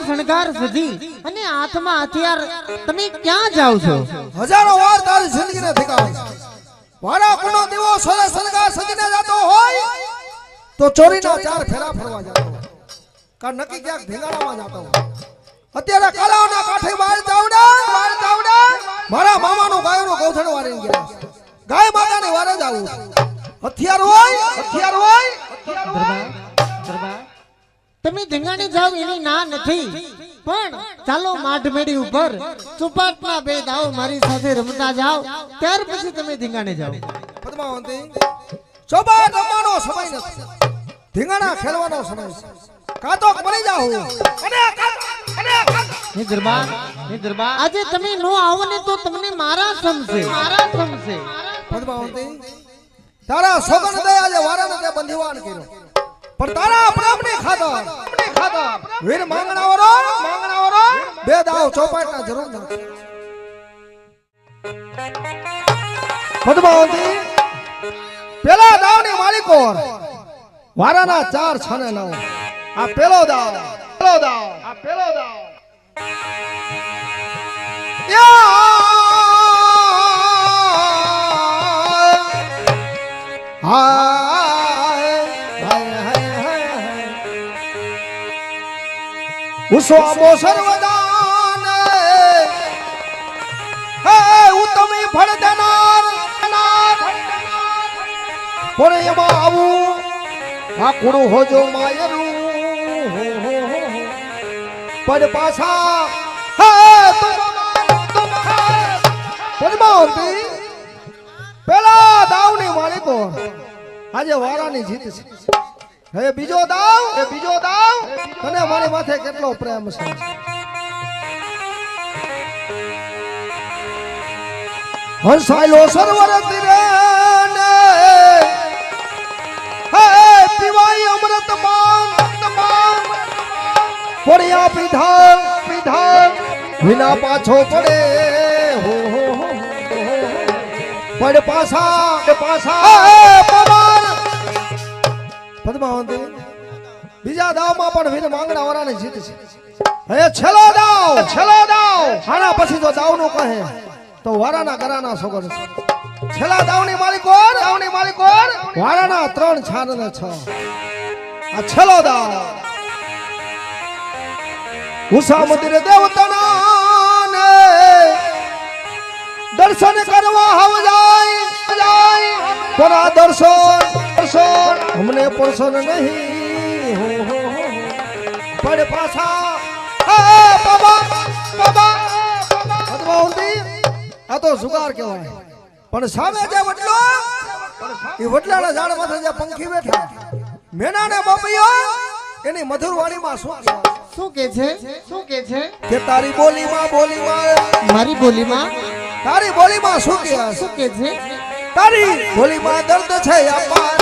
શણગાર સજી અને હાથમાં હથિયાર તમે ક્યાં જાવ છો? હજારો વાર તારી જિંદગીને ઠેકાવે વારા કોનો દેવો સોરે શણગાર સજીને જાતો હોય તો ચોરીના 4 ફેરા ફરવા જાતો કા નકી ક્યાંક ઢેંગાણામાં જાતો અત્યારે કાલાઓના કાંઠે બહાર જાવડા મારા મામાનો ગાયનો ગૌથણ વારી ગયા ગાય માતાને વારે જાવું હથિયાર હોય દરબાર તમે ધીંગાણી જાવ એની ના નથી પણ ચાલો માઢમેડી ઉપર ચુપાટના બે દાવ મારી સાથે રમતા જાવ ત્યાર પછી તમે ધીંગાણે જાવ. પદ્માવતી ચોપાટ રમવાનો સમય નથી ધીંગાણા ખેલવાનો સમય છે કાતો મરી જાવ હે દરબાર આજે તમે નો આવો ને તો તમને મારા સમશે. પદ્માવતી તારા સોગન દે આજે વારાને તે બંધીવાન કર્યો પણ તારા પ્રેમની ખાતર વીર માંગણાવરો બે દાવ ચોપાટના જરૂર નાખે. પદ્માવતી પેલા દાવની માલિકો વારાના 4 6 ને 9 આ પેલો દાવ ઉસ્વામો સર્વદાન હે ઉત્તમી ફળ દેનાર પણ એમાં આવું આ કુણું હોજો માયરું પડ પાછા હે પદ્માવતી પેલા દાવની માલિકો આજે વારાની જીત છે. હે બીજો દાવ તને મારી માથે કેટલો પ્રેમ છે. હંસાયલો સરોવર તીરે ને હે પીવાય અમૃત માંગ પડ્યા પીધા વિના પાછો પડે પડ પાછા પવન. પદ્માવતી બીજા દાવમાં પણ વીર માંગણા વાળાની જીત છે. હે છેલ્લો દાવ આના પછી જો દાવનું કહે તો વારાના ગરાના સોગન છે. છેલ્લા દાવની માલિકો વારાના 3 6 ને 6 આ છેલ્લો દાવ ઉષા મંદિર દેવતાના ને દર્શન કરવા હવ જાય પણ આ દર્શન અમને પરસન નહીં પડ પાછા પદ્માવતી આ તો સુગાર કહેવાય પણ સામે જે વડલો એ વડલાના ઝાડ માથે જે પંખી બેઠા મેના ને બાપૈયો એની મધુર વાણીમાં શું કે છે કે તારી બોલીમાં મારી બોલીમાં શું કે છે તારી બોલીમાં દર્દ છે અપાર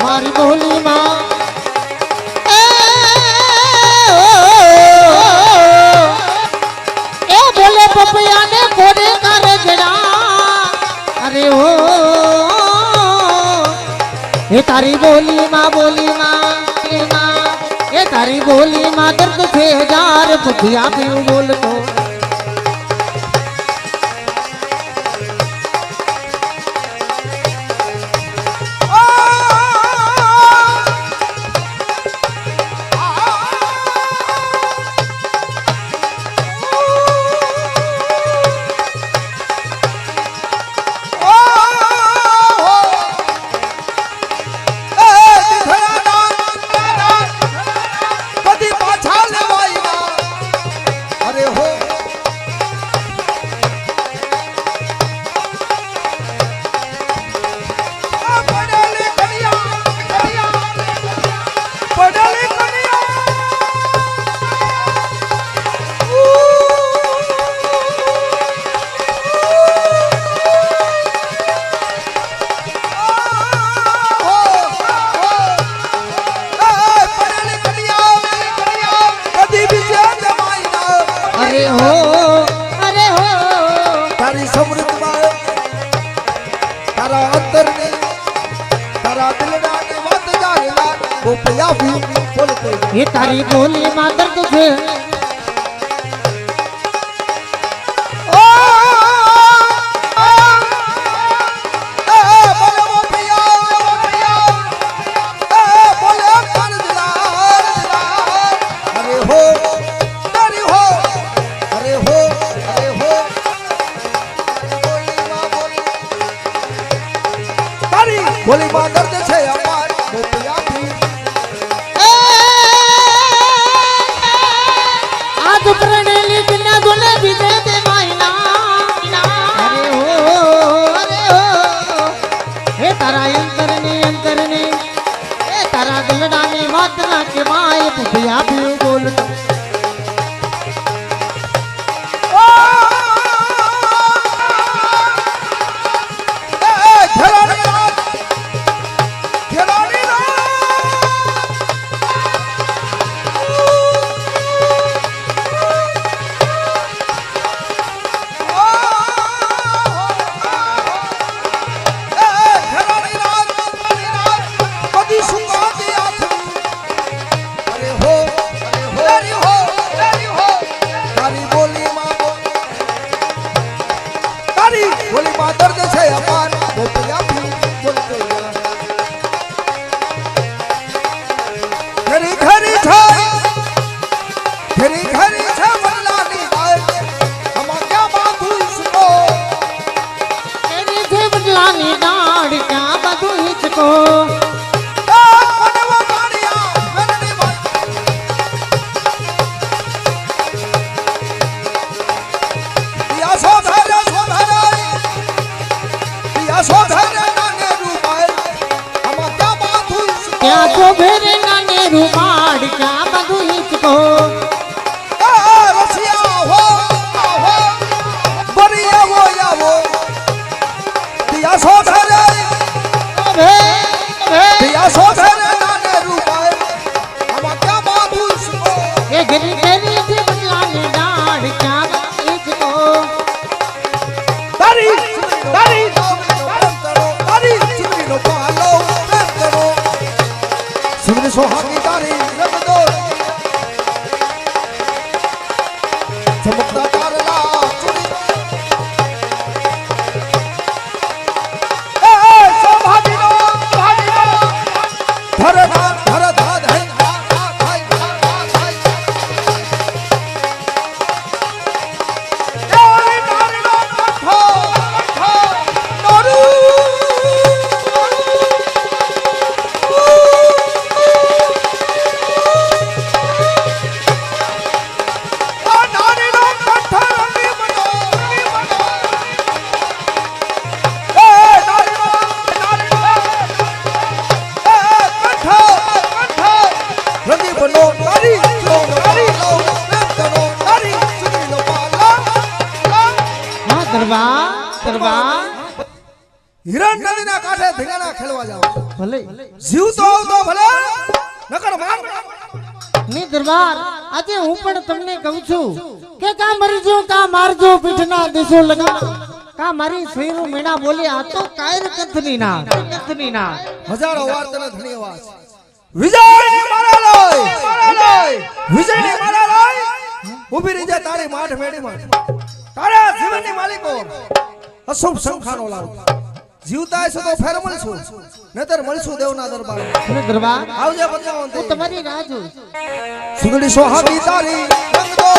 મારી બોલીમાં એ બોલે પપૈયાને કોડે કરે જડા અરે હો એ તારી બોલીમાં એ તારી બોલીમાં દર્દ છે 1000 પપિયા પીવું બોલતો અરે હો તારી બોલી માં દર્દ છે બોલી માં દર્દ છે અમાર ગોપિયાથી આજ પ્રણેલી બિના દોલે બીજે તે માયના અરે હો હે તારા અંતરને હે તારા દિલડાની વાત ના કે માય ભૂપિયા ભી બોલ બોલી માં દર્દ છે અમાર ગોપિયાથી બોલતો ઘરી ઘરી છે વલ્લાની આય હમા ક્યાં બાંધું ઇસકો તેરી છે બદલાની દાડ ક્યાં બધું હિચકો क्या तो भेरे नाने रुमाड क्या बधु हिचको रसिया हो बरिया वो या वो दिया सो धरे दिया सो धरे नाने रुमाड हम क्या बाबू इसको ये गरी गरी से बदलाने डाड़ क्या बधु हिचको तारी चिमनी नो पालो करो सुन सोहागी तारी रब दो चमकता तारला सोहागी नो धर है हिरण नदी ना काठे धींगाना खेलवा जाओ भले जीव तो आवतो भले नकर मार ની દરબાર આજે હું પણ તમને કહું છું કે કા મરજો કા મારજો પીઠના દેશો લગા કા મારી સૈરું મેણા બોલે આ તો કાયર કંથની ના હજારો વાર તને ધન્યવાદ વિજય ની મારા લઈ વિજય ની મારા લઈ ઊભી રહી જા તારી માઠ મેડી માં તારા જીવનની માલિકો અશુભ સંખાનો લાવ જીવતા છે તો ફેર મળશું નતર મળશું દેવના દરબાર અને દરબાર આવજે બદલાવંત હું તમારી રાહ જોઉં સુગડી સોહાગી તારી રંગ દો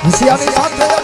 હુશિયારી સાથે